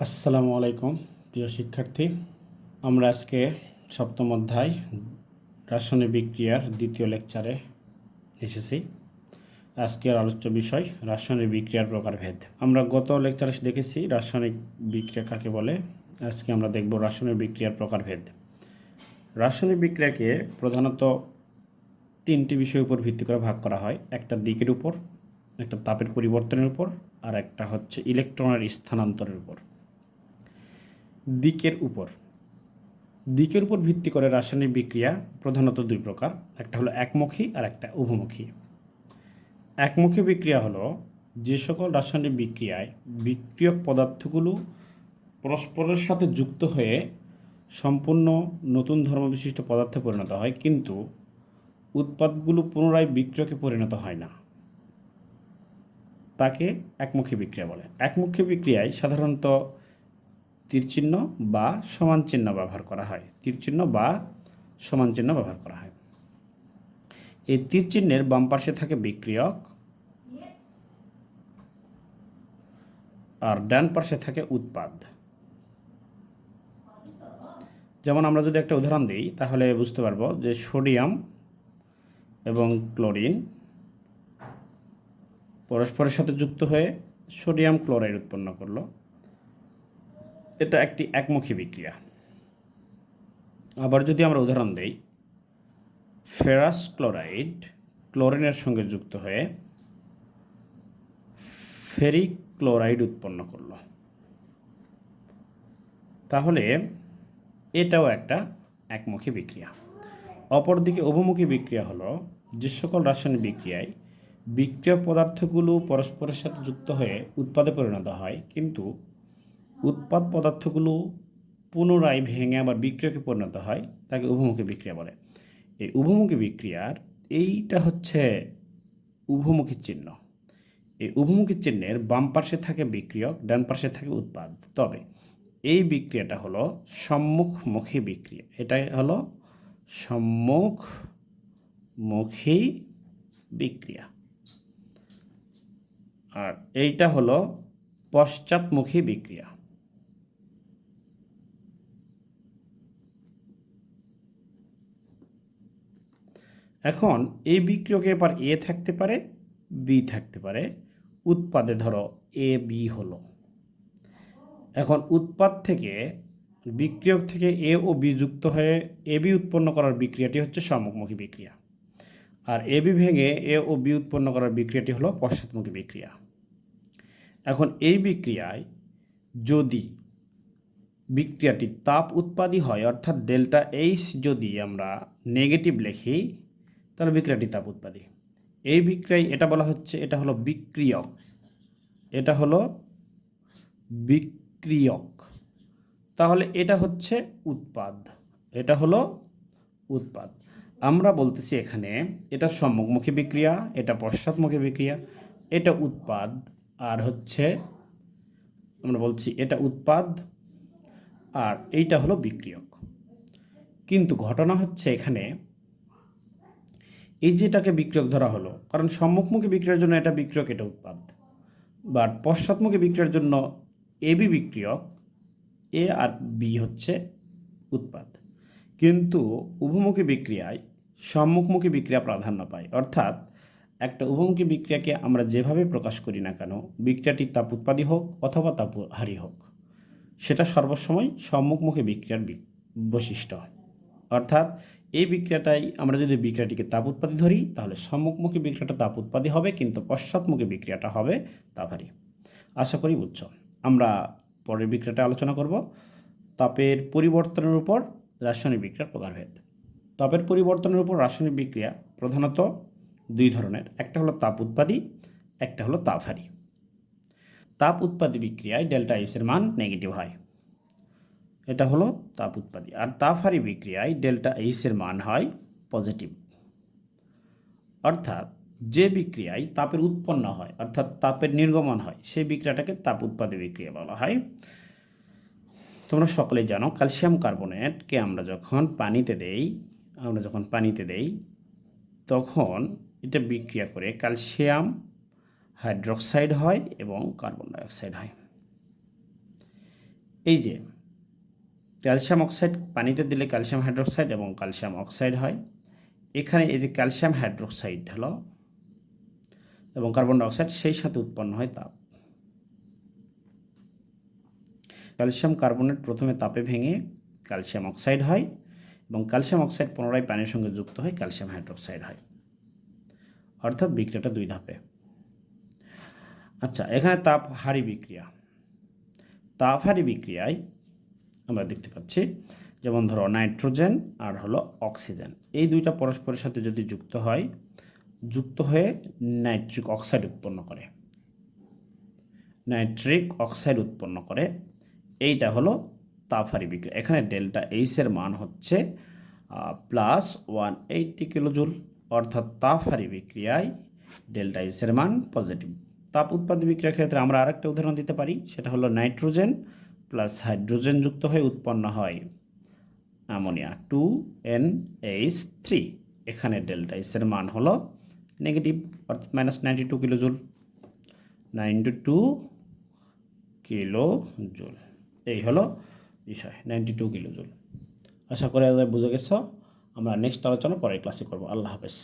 আসসালামু আলাইকুম প্রিয় শিক্ষার্থী। আমরা আজকে সপ্তম অধ্যায় রাসায়নিক বিক্রিয়ার দ্বিতীয় লেকচারে এসেছি। আজকের আলোচ্য বিষয় রাসায়নিক বিক্রিয়ার প্রকারভেদ। আমরা গত লেকচারে দেখেছি রাসায়নিক বিক্রিয়া কাকে বলে। আজকে আমরা দেখব রাসায়নিক বিক্রিয়ার প্রকারভেদ। রাসায়নিক বিক্রিয়াকে প্রধানত তিনটি বিষয়ের উপর ভিত্তি করে ভাগ করা হয়। একটা দিকের উপর, একটা তাপের পরিবর্তনের উপর, আর একটা হচ্ছে ইলেকট্রনের স্থানান্তরের উপর। দিকের উপর ভিত্তি করে রাসায়নিক বিক্রিয়া প্রধানত দুই প্রকার, একটা হলো একমুখী আর একটা উভমুখী। একমুখী বিক্রিয়া হলো যে সকল রাসায়নিক বিক্রিয়ায় বিক্রিয়ক পদার্থগুলো পরস্পরের সাথে যুক্ত হয়ে সম্পূর্ণ নতুন ধর্মবিশিষ্ট পদার্থে পরিণত হয়, কিন্তু উৎপাদগুলো পুনরায় বিক্রিয়কে পরিণত হয় না, তাকে একমুখী বিক্রিয়া বলে। একমুখী বিক্রিয়ায় সাধারণত তীরচিহ্ন বা সমান চিহ্ন ব্যবহার করা হয়। এই তীর চিহ্নের বাম পাশে থাকে বিক্রিয়ক আর ডান পাশে থাকে উৎপাদ। যেমন আমরা যদি একটা উদাহরণ দিই তাহলে বুঝতে পারবো যে সোডিয়াম এবং ক্লোরিন পরস্পরের সাথে যুক্ত হয়ে সোডিয়াম ক্লোরাইড উৎপন্ন করলো। এটা একটি একমুখী বিক্রিয়া। আবার যদি আমরা উদাহরণ দিই, ফেরাস ক্লোরাইড ক্লোরিনের সঙ্গে যুক্ত হয়ে ফেরিক ক্লোরাইড উৎপন্ন করলো, তাহলে এটাও একটা একমুখী বিক্রিয়া। অপরদিকে উভমুখী বিক্রিয়া হলো যে সকল রাসায়নিক বিক্রিয়ায় বিক্রিয়ক পদার্থগুলো পরস্পরের সাথে যুক্ত হয়ে উৎপাদে পরিণত হয়, কিন্তু উৎপাদ পদার্থগুলো পুনরায় ভেঙে আবার বিক্রিয়কে পরিণত হয়, তাকে উভমুখী বিক্রিয়া বলে। এই উভমুখী বিক্রিয়ার এইটা হচ্ছে উভমুখী চিহ্ন। এই উভমুখী চিহ্নের বাম পাশে থাকে বিক্রিয়ক, ডান পাশে থাকে উৎপাদ। তবে এই বিক্রিয়াটা হলো সম্মুখমুখী বিক্রিয়া। এটাই হলো সম্মুখমুখী বিক্রিয়া, আর এইটা হলো পশ্চাৎমুখী বিক্রিয়া। এখন এই বিক্রিয়কে এবার এ থাকতে পারে, বি থাকতে পারে। উৎপাদে ধরো এ বি হলো। এখন উৎপাদ থেকে বিক্রিয়ক থেকে এ ও বি যুক্ত হয়ে এ বি উৎপন্ন করার বিক্রিয়াটি হচ্ছে সম্মুখমুখী বিক্রিয়া, আর এ বি ভেঙে এ ও বি উৎপন্ন করার বিক্রিয়াটি হলো পশ্চাৎমুখী বিক্রিয়া। এখন এই বিক্রিয়ায় যদি বিক্রিয়াটি তাপ উৎপাদী হয়, অর্থাৎ ডেল্টা এইচ যদি আমরা নেগেটিভ লিখি, তাহলে বিক্রিয়াটি তাপ উৎপাদী। এই বিক্রিয়ায় এটা বলা হচ্ছে, এটা হলো বিক্রিয়ক, এটা হলো বিক্রিয়ক। তাহলে এটা হচ্ছে উৎপাদ, এটা হলো উৎপাদ। আমরা বলতেছি এখানে এটা সম্মুখমুখী বিক্রিয়া, এটা পশ্চাৎমুখী বিক্রিয়া, এটা উৎপাদ, আর হচ্ছে আমরা বলছি এটা উৎপাদ, আর এইটা হলো বিক্রিয়ক। কিন্তু ঘটনা হচ্ছে এখানে এই যেটাকে বিক্রিয়ক ধরা হলো, কারণ সম্মুখমুখী বিক্রিয়ার জন্য এটা বিক্রিয়ক, এটা উৎপাদ। বাট পশ্চাৎমুখী বিক্রিয়ার জন্য এ বি বিক্রিয়ক, এ আর বি হচ্ছে উৎপাদ। কিন্তু উভমুখী বিক্রিয়ায় সম্মুখমুখী বিক্রিয়া প্রাধান্য পায়, অর্থাৎ একটা উভমুখী বিক্রিয়াকে আমরা যেভাবে প্রকাশ করি না কেন, বিক্রিয়াটি তাপ উৎপাদী হোক অথবা তাপহারী হোক, সেটা সর্বসময় সম্মুখমুখী বিক্রিয়ার বৈশিষ্ট্য। অর্থাৎ এই বিক্রিয়াটাই আমরা যদি বিক্রিয়াটিকে তাপ উৎপাদী ধরি, তাহলে সম্মুখমুখী বিক্রিয়াটা তাপ উৎপাদী হবে, কিন্তু পশ্চাৎমুখী বিক্রিয়াটা হবে তাপহারী। আশা করি বুঝছো। আমরা পরের বিক্রিয়াটা আলোচনা করব তাপের পরিবর্তনের উপর রাসায়নিক বিক্রিয়ার প্রকারভেদ। তাপের পরিবর্তনের উপর রাসায়নিক বিক্রিয়া প্রধানত দুই ধরনের, একটা হলো তাপ উৎপাদী, একটা হলো তাপহারী। তাপ উৎপাদী বিক্রিয়ায় ডেল্টা এইচ এর মান নেগেটিভ হয়, এটা হলো তাপ উৎপাদী। আর তাপহারী বিক্রিয়ায় ডেল্টা এইচ এর মান হয় পজিটিভ। অর্থাৎ যে বিক্রিয়ায় তাপের উৎপন্ন হয়, অর্থাৎ তাপের নির্গমন হয়, সেই বিক্রিয়াটাকে তাপ উৎপাদী বিক্রিয়া বলা হয়। তোমরা সকলেই জানো ক্যালসিয়াম কার্বনেটকে আমরা যখন পানিতে দেই তখন এটা বিক্রিয়া করে ক্যালসিয়াম হাইড্রোক্সাইড হয় এবং কার্বন ডাইঅক্সাইড হয়। এই যে ক্যালসিয়াম অক্সাইড পানিতে দিলে ক্যালসিয়াম হাইড্রোক্সাইড এবং ক্যালসিয়াম অক্সাইড হয়। এখানে এই যে ক্যালসিয়াম হাইড্রোক্সাইড হলো এবং কার্বন ডাইঅক্সাইড, সেই সাথে উৎপন্ন হয় তাপ। ক্যালসিয়াম কার্বনেট প্রথমে তাপে ভেঙে ক্যালসিয়াম অক্সাইড হয় এবং ক্যালসিয়াম অক্সাইড পুনরায় পানির সঙ্গে যুক্ত হয় ক্যালসিয়াম হাইড্রোক্সাইড হয়। অর্থাৎ বিক্রিয়াটা 2 ধাপে। আচ্ছা, এখানে তাপ হারি বিক্রিয়া। তাপ হারি বিক্রিয়ায় আমরা দেখতে পাচ্ছি, যেমন ধরো নাইট্রোজেন আর হলো অক্সিজেন, এই দুইটা পরস্পরের সাথে যদি যুক্ত হয়ে নাইট্রিক অক্সাইড উৎপন্ন করে, এইটা হলো তাপহারী বিক্রিয়া। এখানে ডেল্টা এইচ এর মান হচ্ছে +180 কিলোজুল, অর্থাৎ তাপহারী বিক্রিয়ায় ডেল্টা এইচ এর মান পজিটিভ। তাপ উৎপাদন বিক্রিয়ার ক্ষেত্রে আমরা আরেকটা উদাহরণ দিতে পারি, সেটা হলো নাইট্রোজেন প্লাস হাইড্রোজেন যুক্ত হয়ে উৎপন্ন হয় অ্যামোনিয়া 2NH3। এখানে ডেল্টা এইচ এর মান হলো নেগেটিভ, অর্থাৎ -92 কিলোজুল। 92 কিলোজুল, এই হলো বিষয়, 92 কিলোজুল। আশা করি বুঝে গেছো। আমরা নেক্সট আলোচনা পরের ক্লাসে করব। আল্লাহ হাফেজ।